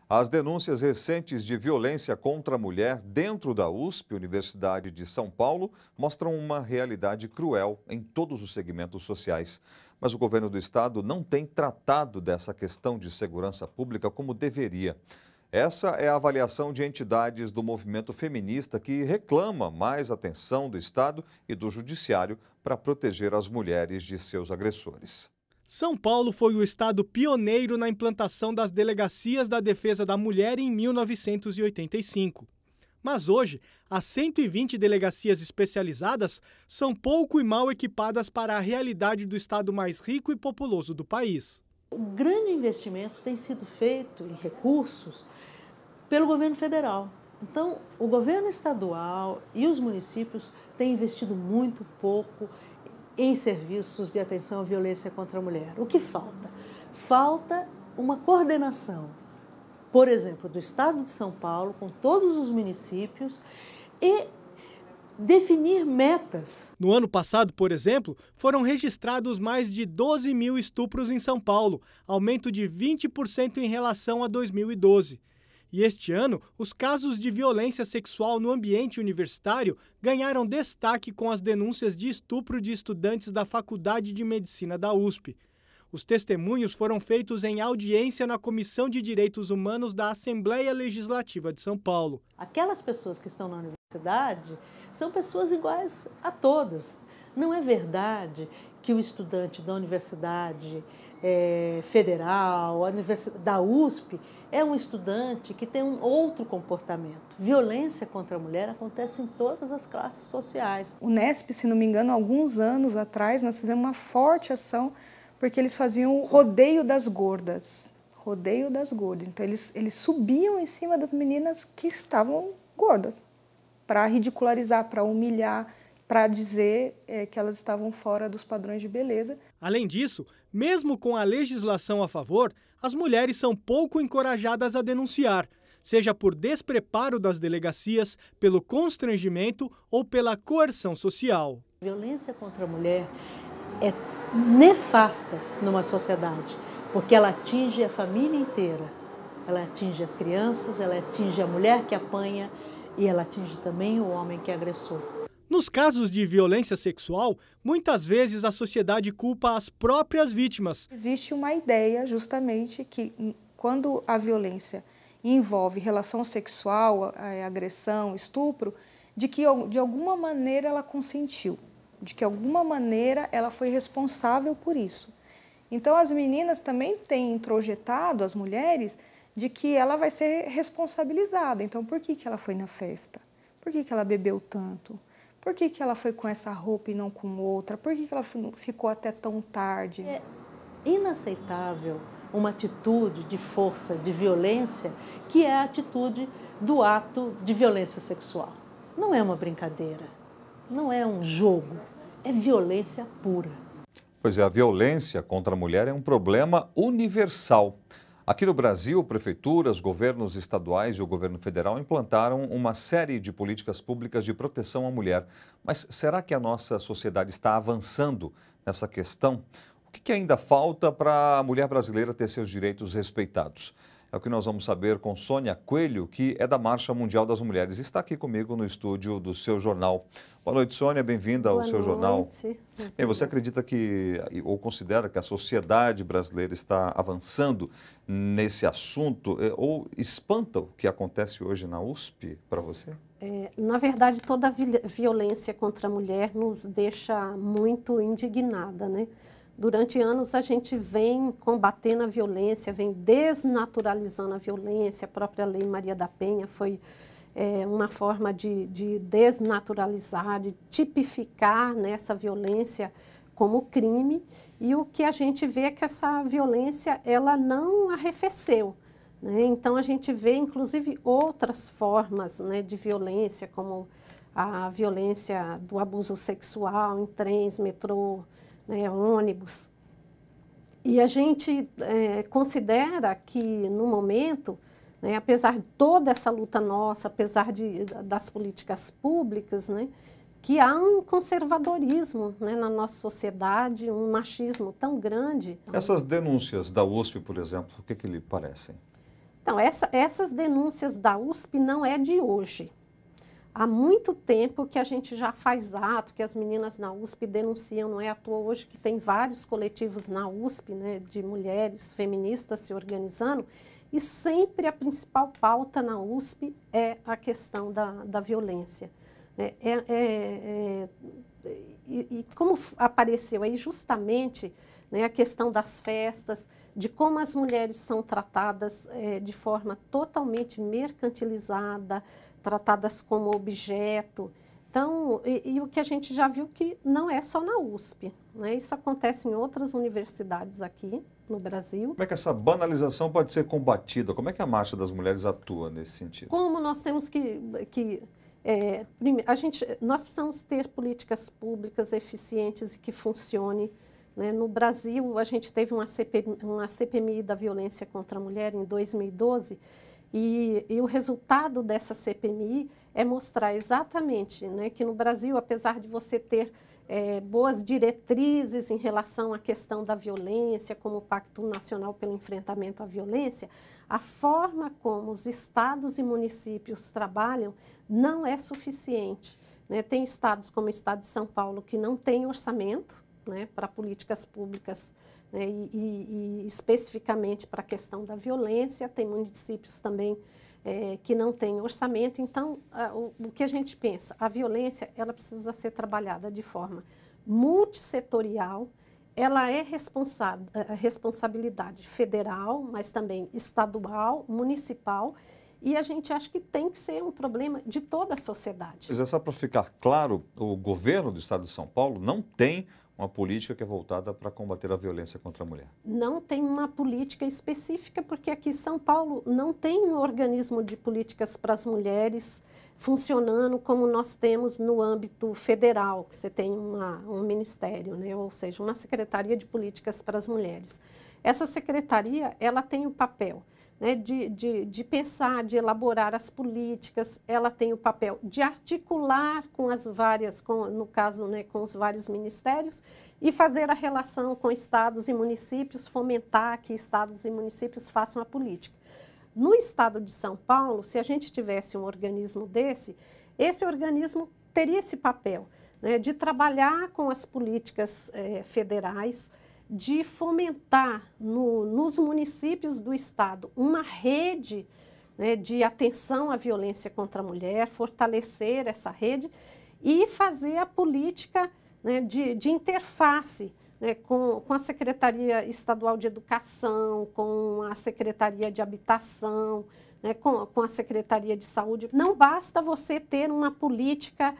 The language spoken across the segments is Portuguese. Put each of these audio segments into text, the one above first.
As denúncias recentes de violência contra a mulher dentro da USP, Universidade de São Paulo, mostram uma realidade cruel em todos os segmentos sociais. Mas o governo do estado não tem tratado dessa questão de segurança pública como deveria. Essa é a avaliação de entidades do movimento feminista que reclama mais atenção do Estado e do Judiciário para proteger as mulheres de seus agressores. São Paulo foi o estado pioneiro na implantação das delegacias da defesa da mulher em 1985. Mas hoje, as 120 delegacias especializadas são pouco e mal equipadas para a realidade do estado mais rico e populoso do país. O grande investimento tem sido feito em recursos pelo governo federal. Então, o governo estadual e os municípios têm investido muito pouco em serviços de atenção à violência contra a mulher. O que falta? Falta uma coordenação, por exemplo, do Estado de São Paulo, com todos os municípios, e definir metas. No ano passado, por exemplo, foram registrados mais de 12 mil estupros em São Paulo, aumento de 20% em relação a 2012. E este ano, os casos de violência sexual no ambiente universitário ganharam destaque com as denúncias de estupro de estudantes da Faculdade de Medicina da USP. Os testemunhos foram feitos em audiência na Comissão de Direitos Humanos da Assembleia Legislativa de São Paulo. Aquelas pessoas que estão na universidade são pessoas iguais a todas. Não é verdade que o estudante da Universidade Federal, da USP, é um estudante que tem um outro comportamento. Violência contra a mulher acontece em todas as classes sociais. O Unesp, se não me engano, alguns anos atrás, nós fizemos uma forte ação porque eles faziam o rodeio das gordas. Rodeio das gordas. Então, eles subiam em cima das meninas que estavam gordas, para ridicularizar, para humilhar, para dizer que elas estavam fora dos padrões de beleza. Além disso, mesmo com a legislação a favor, as mulheres são pouco encorajadas a denunciar, seja por despreparo das delegacias, pelo constrangimento ou pela coerção social. A violência contra a mulher é nefasta numa sociedade, porque ela atinge a família inteira. Ela atinge as crianças, ela atinge a mulher que apanha e ela atinge também o homem que é agressor. Nos casos de violência sexual, muitas vezes a sociedade culpa as próprias vítimas. Existe uma ideia, justamente, que quando a violência envolve relação sexual, agressão, estupro, de que de alguma maneira ela consentiu, de que de alguma maneira ela foi responsável por isso. Então as meninas também têm introjetado, as mulheres, de que ela vai ser responsabilizada. Então por que ela foi na festa? Por que ela bebeu tanto? Por que ela foi com essa roupa e não com outra? Por que ela ficou até tão tarde? É inaceitável uma atitude de força, de violência, que é a atitude do ato de violência sexual. Não é uma brincadeira, não é um jogo, é violência pura. Pois é, a violência contra a mulher é um problema universal. Aqui no Brasil, prefeituras, governos estaduais e o governo federal implantaram uma série de políticas públicas de proteção à mulher. Mas será que a nossa sociedade está avançando nessa questão? O que ainda falta para a mulher brasileira ter seus direitos respeitados? É o que nós vamos saber com Sônia Coelho, que é da Marcha Mundial das Mulheres. Está aqui comigo no estúdio do Seu Jornal. Boa noite, Sônia. Bem-vinda ao Seu Jornal. Bem, você acredita que, ou considera que a sociedade brasileira está avançando nesse assunto? Ou espanta o que acontece hoje na USP para você? Na verdade, toda a violência contra a mulher nos deixa muito indignada, né? Durante anos a gente vem combatendo a violência, vem desnaturalizando a violência. A própria Lei Maria da Penha foi uma forma de desnaturalizar, de tipificar, né, essa violência como crime. E o que a gente vê é que essa violência ela não arrefeceu, né? Então a gente vê inclusive outras formas, né, de violência, como a violência do abuso sexual em trens, metrô, né, ônibus. E a gente considera que, no momento, né, apesar de toda essa luta nossa, apesar das políticas públicas, né, que há um conservadorismo, né, na nossa sociedade, um machismo tão grande. Essas denúncias da USP, por exemplo, o que lhe parecem? Então, essas denúncias da USP não é de hoje. Há muito tempo que a gente já faz ato, que as meninas na USP denunciam, não é à toa hoje que tem vários coletivos na USP, né, de mulheres feministas se organizando, e sempre a principal pauta na USP é a questão da violência. E como apareceu aí justamente, né, a questão das festas, de como as mulheres são tratadas de forma totalmente mercantilizada, tratadas como objeto. Então, e o que a gente já viu que não é só na USP, né? Isso acontece em outras universidades aqui no Brasil. Como é que essa banalização pode ser combatida? Como é que a Marcha das Mulheres atua nesse sentido? Como nós temos nós precisamos ter políticas públicas eficientes e que funcionem, né? No Brasil, a gente teve uma CPMI da violência contra a mulher em 2012, e o resultado dessa CPMI é mostrar exatamente, né, que no Brasil, apesar de você ter boas diretrizes em relação à questão da violência, como o Pacto Nacional pelo Enfrentamento à Violência, a forma como os estados e municípios trabalham não é suficiente, né? Tem estados como o estado de São Paulo que não tem orçamento, né, para políticas públicas, né, e especificamente para a questão da violência. Tem municípios também que não têm orçamento. Então, o que a gente pensa? A violência, ela precisa ser trabalhada de forma multissetorial. Ela é responsabilidade federal, mas também estadual, municipal, e a gente acha que tem que ser um problema de toda a sociedade. Mas é só para ficar claro, o governo do estado de São Paulo não tem uma política que é voltada para combater a violência contra a mulher. Não tem uma política específica, porque aqui em São Paulo não tem um organismo de políticas para as mulheres funcionando como nós temos no âmbito federal, que você tem um ministério, né? Ou seja, uma secretaria de políticas para as mulheres. Essa secretaria, ela tem o papel, né, de pensar, de elaborar as políticas. Ela tem o papel de articular com as várias, no caso, né, com os vários ministérios, e fazer a relação com estados e municípios, fomentar que estados e municípios façam a política. No estado de São Paulo, se a gente tivesse um organismo desse, esse organismo teria esse papel, né, de trabalhar com as políticas federais, de fomentar nos municípios do estado uma rede, né, de atenção à violência contra a mulher, fortalecer essa rede e fazer a política, né, de interface, né, com a Secretaria Estadual de Educação, com a Secretaria de Habitação, né, com a Secretaria de Saúde. Não basta você ter uma política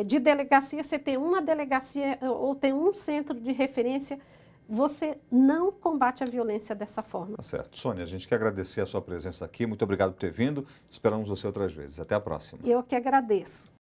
de delegacia, você ter uma delegacia ou ter um centro de referência. Você não combate a violência dessa forma. Tá certo. Sônia, a gente quer agradecer a sua presença aqui. Muito obrigado por ter vindo. Esperamos você outras vezes. Até a próxima. Eu que agradeço.